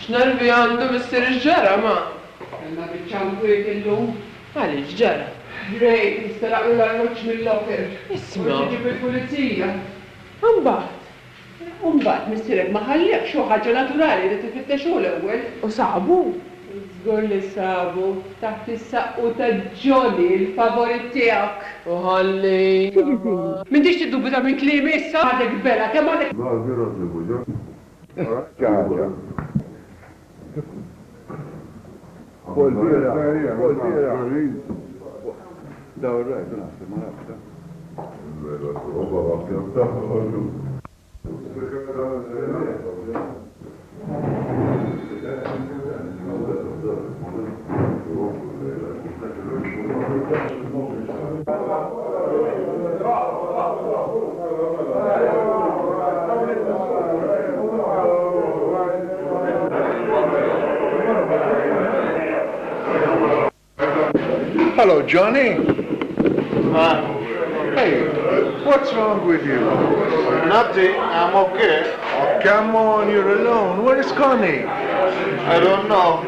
X'nervi għandu Mr. Ġara ma? Għanna bieċanku jkellum. Għaliex ġara? Rej, nistalaqlu l-arroċ mill-loker. Isma. Ġib il-pulizija. Umbat. Umbat, mistirek, ma ħallek xo ħaġa naturali li tifittex u l-ewwel. U sabu? Zgur li sabu, taħt is-saqqu ta' Ġoli, il-favorit tiegħek. U ħalli. M'intix tiddubita minn klimi issa? Għadek bella, kemm għadek? Hello, Johnny. Hey, what's wrong with you? Nothing, I'm okay. Oh, come on, you're alone. Where is Connie? I don't know.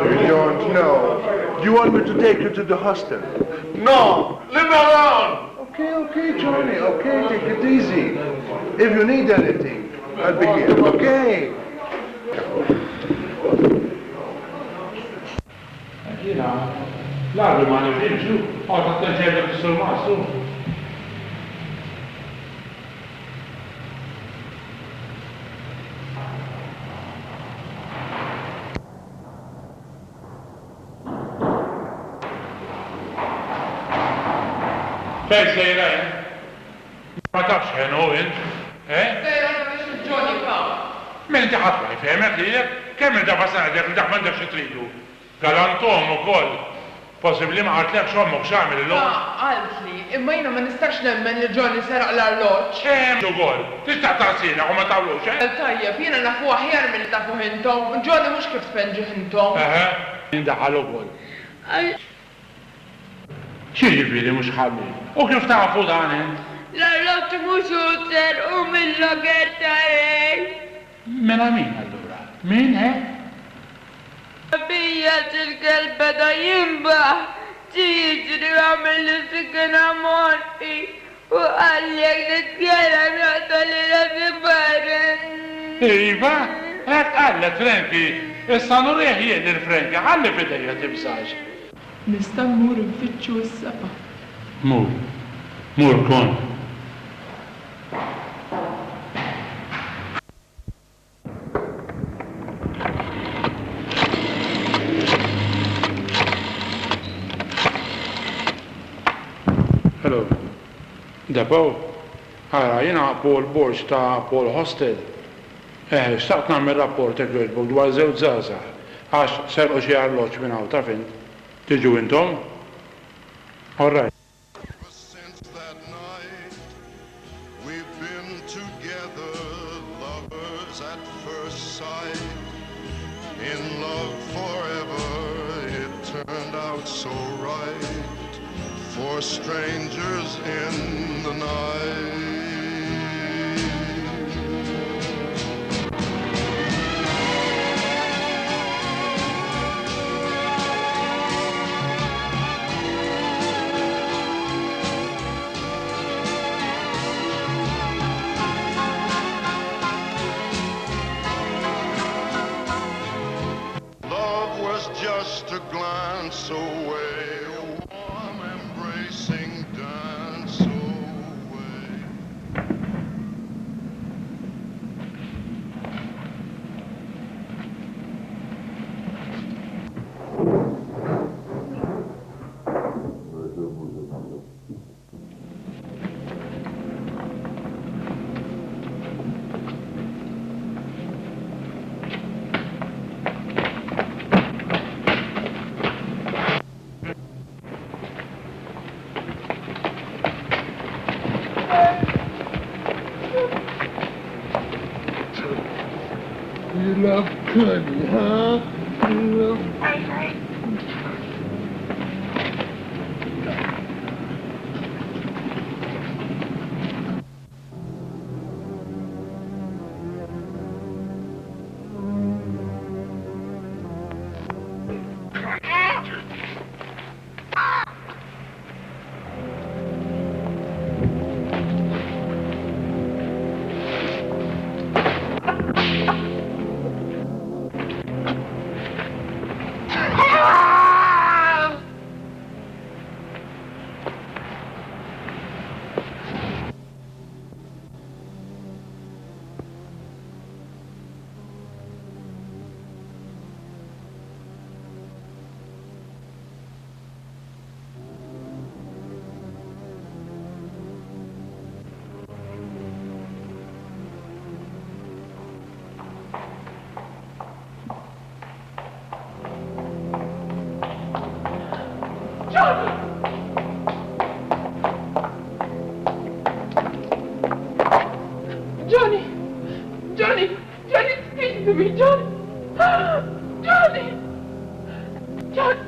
You don't know. Do you want me to take you to the hostel? No, leave me alone. Okay, Johnny. Okay, take it easy. If you need anything, I'll be here. Okay? Jena, l-għarri ma nifimxu, għata t-tenġerda f-sur maħsu. Fej sejra, ma tafx ħenu int, Sejra biex il-ġoni kaw. Men inti ħatma jifemek li jek, kemm il-dafa sanadek li daħman dak xitridu. Galantom u koll, possibli ma għartlek xommok xamil l-lum. Għaltli, imma jina ma nistax nemmen li ġoni seraq l-arloċ. ċem ukoll, tista' taqsina u ma tawlux, Tajjeb, jina nafu aħjar mill tafu hintom, ġoni mux kif spenġi hintom. Indaħal ukoll. ċiġibiri mux ħalli, u kif tafu dan int? L-arloċ mux uter u mill-loger tarej. Mela min allura? Min, Bija il-kelba da jimbaħ, ċiġri għamil li sikina morti u għalljek nitkjera nata li rafi barren. Iva, għallet Franki, issa nurieħ jien il-Franki, għalli fidejja tibżax. Nista' mmur nfittxu s-sapa. Mur kon. Hello. Dabaw, ħara, jena Paul Borġ ta' Paul Hostel. Staqt namel rapport ekħedbuk dwar zewġ zaza. Għax serqu xie arloċ minn għaw, ta' fin? Tiġu intom? All right. Since that night, we've been together, lovers at first sight. In love forever, it turned out so right. For strangers in the night. Love was just a glance away, a warm embracing dance away. Honey, huh? Johnny! Johnny! Johnny, speak to me, Johnny! Johnny! Johnny!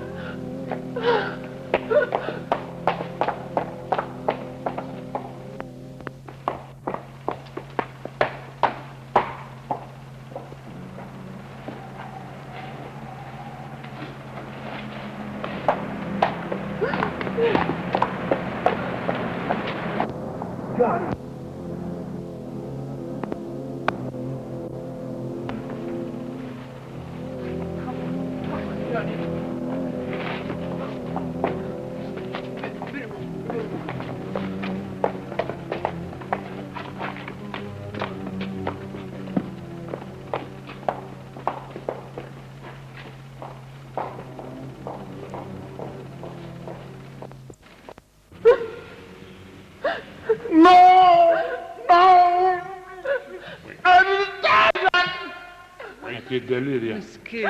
Anki delirja. Miskin.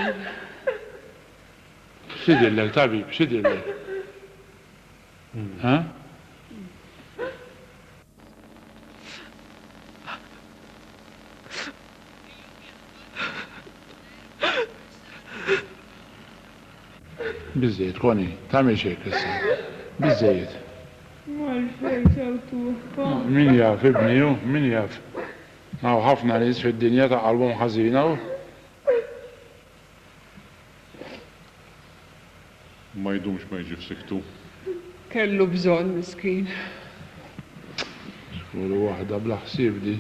Xidillek, tabib, xidillek. Ha? Bizzejt, koni, tamil xejk issa. Bizzejt. Mal-fejn ċawtu. Min jaf, ibniju, min jaf. Għaw ħafna nis fid-dinja ta' qalbhom ħażina u Ma jdumx ma jġi f'siktu. Kellu bżonn miskin. skuru waħda bla ħsieb di.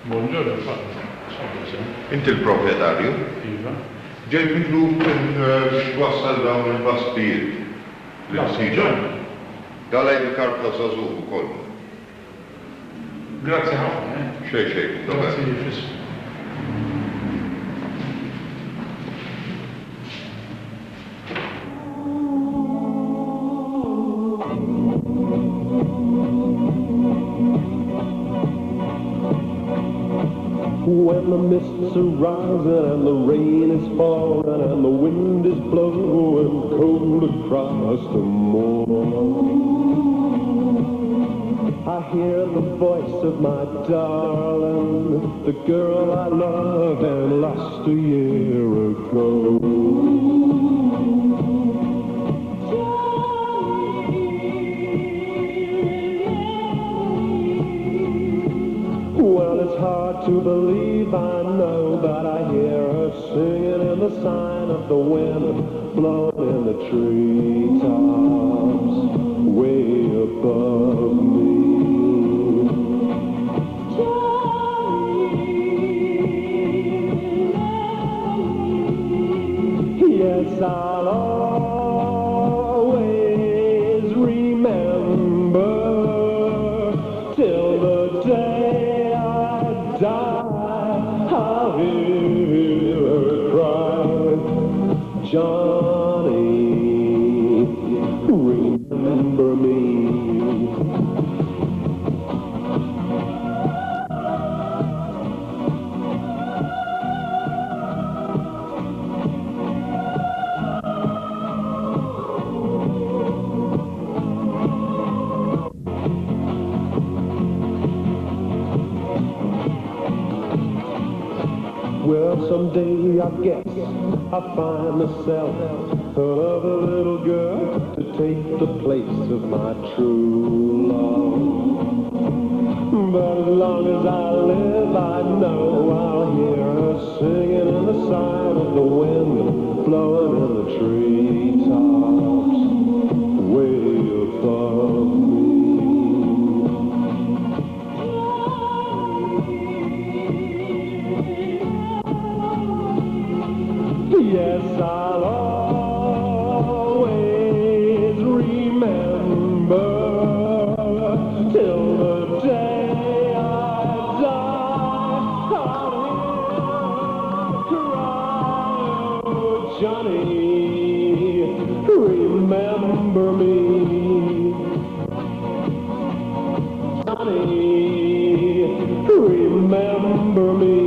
Buongiorno, Inti l-proprietarju? Iva. Ġej mitlub biex wassal dawn il-bastijiet. Dalaj il-karta zazuħu kollu. Grazie ħafna. Xej, Grazie jifis. When the mists are rising and the rain is falling and the wind is blowing cold across the moor, I hear the voice of my darling, the girl I love and lost a year ago. Well, it's hard to believe, I know, but I hear her singing in the sign of the wind blowing in the treetops way above me. Yes, I'll always remember till the day I die. I'll hear her cry, Johnny, remember me. someday I guess I'll find myself another little girl to take the place of my true love. But as long as I live, I know I'll hear her singing in the sight of the wind, blowing in the treetops, way above me. Yes, I'll always remember till the day I die. I'll cry, oh Johnny, remember me. Johnny, remember me.